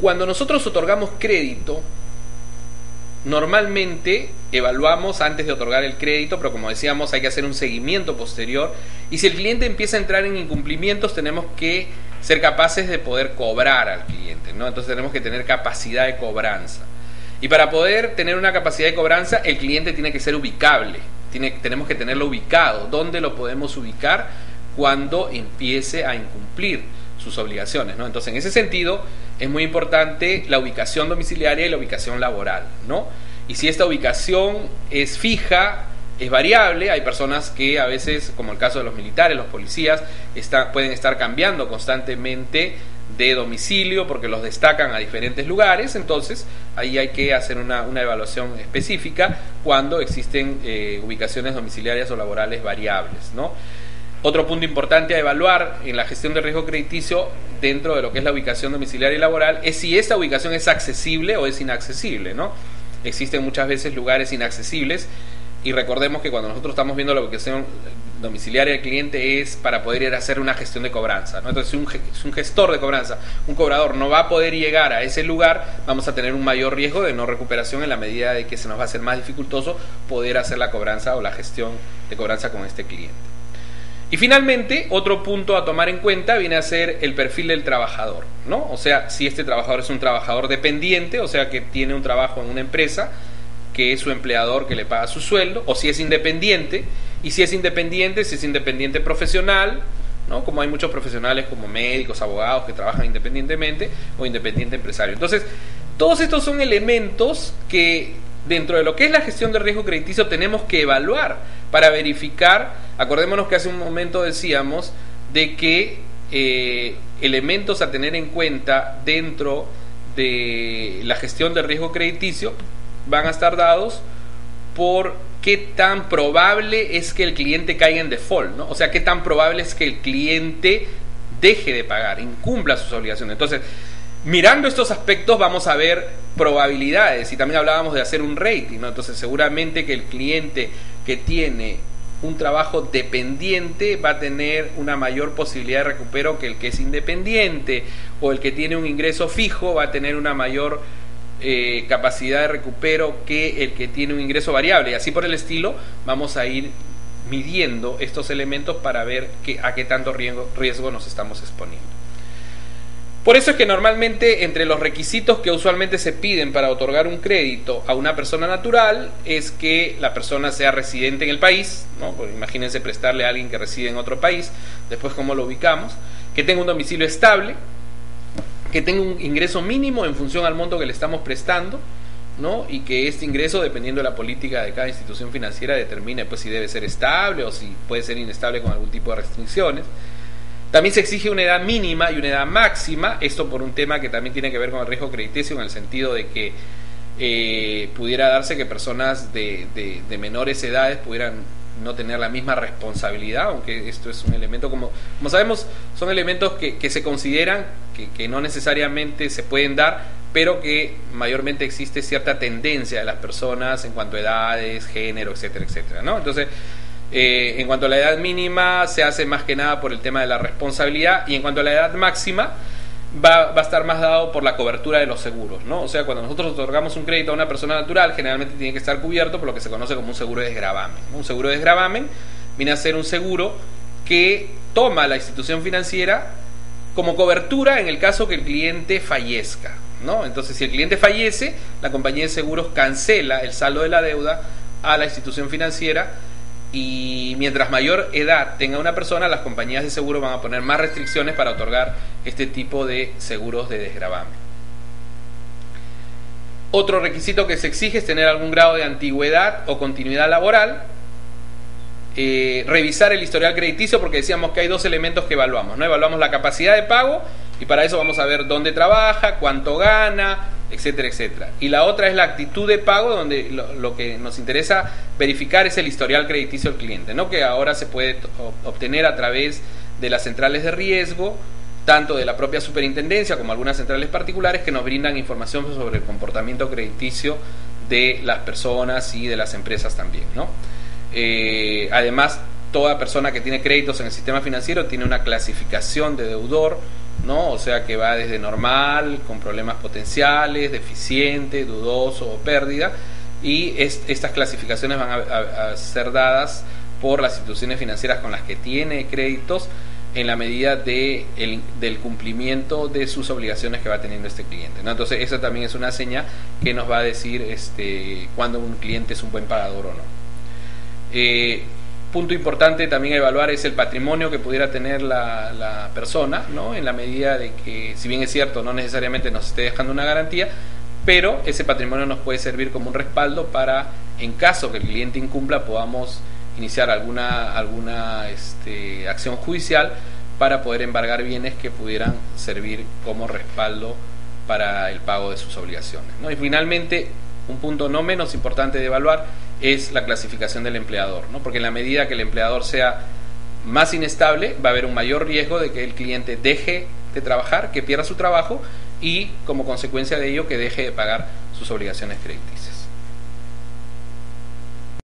Cuando nosotros otorgamos crédito, normalmente evaluamos antes de otorgar el crédito, pero como decíamos hay que hacer un seguimiento posterior, y si el cliente empieza a entrar en incumplimientos tenemos que ser capaces de poder cobrar al cliente, ¿no? Entonces tenemos que tener capacidad de cobranza, y para poder tener una capacidad de cobranza el cliente tiene que ser ubicable, tenemos que tenerlo ubicado. ¿Dónde lo podemos ubicar? Cuando empiece a incumplir sus obligaciones, ¿no? Entonces en ese sentido es muy importante la ubicación domiciliaria y la ubicación laboral, ¿no? Y si esta ubicación es fija, es variable, hay personas que a veces, como el caso de los militares, los policías, pueden estar cambiando constantemente de domicilio porque los destacan a diferentes lugares, entonces ahí hay que hacer una evaluación específica cuando existen ubicaciones domiciliarias o laborales variables, ¿no? Otro punto importante a evaluar en la gestión de riesgo crediticio dentro de lo que es la ubicación domiciliaria y laboral es si esta ubicación es accesible o es inaccesible, ¿no? Existen muchas veces lugares inaccesibles y recordemos que cuando nosotros estamos viendo la ubicación domiciliaria del cliente es para poder ir a hacer una gestión de cobranza, ¿no? Entonces si un gestor de cobranza, un cobrador no va a poder llegar a ese lugar, vamos a tener un mayor riesgo de no recuperación en la medida de que se nos va a hacer más dificultoso poder hacer la cobranza o la gestión de cobranza con este cliente. Y finalmente, otro punto a tomar en cuenta viene a ser el perfil del trabajador, ¿no? O sea, si este trabajador es un trabajador dependiente, o sea, que tiene un trabajo en una empresa, que es su empleador que le paga su sueldo, o si es independiente, y si es independiente profesional, ¿no? Como hay muchos profesionales como médicos, abogados que trabajan independientemente, o independiente empresario. Entonces, todos estos son elementos que dentro de lo que es la gestión de riesgo crediticio tenemos que evaluar para verificar. Acordémonos que hace un momento decíamos de que elementos a tener en cuenta dentro de la gestión de riesgo crediticio van a estar dados por qué tan probable es que el cliente caiga en default, ¿no? O sea, qué tan probable es que el cliente deje de pagar, incumpla sus obligaciones. Entonces, mirando estos aspectos vamos a ver probabilidades, y también hablábamos de hacer un rating, ¿no? Entonces seguramente que el cliente que tiene un trabajo dependiente va a tener una mayor posibilidad de recupero que el que es independiente, o el que tiene un ingreso fijo va a tener una mayor capacidad de recupero que el que tiene un ingreso variable, y así por el estilo vamos a ir midiendo estos elementos para ver a qué tanto riesgo nos estamos exponiendo. Por eso es que normalmente entre los requisitos que usualmente se piden para otorgar un crédito a una persona natural es que la persona sea residente en el país, ¿no? Pues imagínense prestarle a alguien que reside en otro país, después cómo lo ubicamos, que tenga un domicilio estable, que tenga un ingreso mínimo en función al monto que le estamos prestando, ¿no? Y que este ingreso, dependiendo de la política de cada institución financiera, determine pues si debe ser estable o si puede ser inestable con algún tipo de restricciones. También se exige una edad mínima y una edad máxima, esto por un tema que también tiene que ver con el riesgo crediticio, en el sentido de que pudiera darse que personas de menores edades pudieran no tener la misma responsabilidad, aunque esto es un elemento, como sabemos, son elementos que se consideran, que no necesariamente se pueden dar, pero que mayormente existe cierta tendencia de las personas en cuanto a edades, género, etcétera, etcétera, ¿no? Entonces, en cuanto a la edad mínima, se hace más que nada por el tema de la responsabilidad, y en cuanto a la edad máxima, va a estar más dado por la cobertura de los seguros, ¿no? O sea, cuando nosotros otorgamos un crédito a una persona natural, generalmente tiene que estar cubierto por lo que se conoce como un seguro de desgravamen, ¿no? Un seguro de desgravamen viene a ser un seguro que toma la institución financiera como cobertura en el caso que el cliente fallezca, ¿no? Entonces, si el cliente fallece, la compañía de seguros cancela el saldo de la deuda a la institución financiera, y mientras mayor edad tenga una persona, las compañías de seguro van a poner más restricciones para otorgar este tipo de seguros de desgravamen. Otro requisito que se exige es tener algún grado de antigüedad o continuidad laboral. Revisar el historial crediticio, porque decíamos que hay dos elementos que evaluamos, ¿no? Evaluamos la capacidad de pago, y para eso vamos a ver dónde trabaja, cuánto gana, etcétera, etcétera. Y la otra es la actitud de pago, donde lo que nos interesa verificar es el historial crediticio del cliente, ¿no? Que ahora se puede obtener a través de las centrales de riesgo, tanto de la propia superintendencia como algunas centrales particulares que nos brindan información sobre el comportamiento crediticio de las personas y de las empresas también, ¿no? Además, toda persona que tiene créditos en el sistema financiero tiene una clasificación de deudor ¿no? O sea que va desde normal, con problemas potenciales, deficiente, dudoso o pérdida, y estas clasificaciones van a ser dadas por las instituciones financieras con las que tiene créditos en la medida del cumplimiento de sus obligaciones que va teniendo este cliente, ¿no? Entonces esa también es una seña que nos va a decir cuando un cliente es un buen pagador o no. Punto importante también a evaluar es el patrimonio que pudiera tener la persona, ¿no? En la medida de que, si bien es cierto, no necesariamente nos esté dejando una garantía, pero ese patrimonio nos puede servir como un respaldo para, en caso que el cliente incumpla, podamos iniciar alguna acción judicial para poder embargar bienes que pudieran servir como respaldo para el pago de sus obligaciones, ¿no? Y finalmente, un punto no menos importante de evaluar es la clasificación del empleador, ¿no? Porque en la medida que el empleador sea más inestable, va a haber un mayor riesgo de que el cliente deje de trabajar, que pierda su trabajo y, como consecuencia de ello, que deje de pagar sus obligaciones crediticias.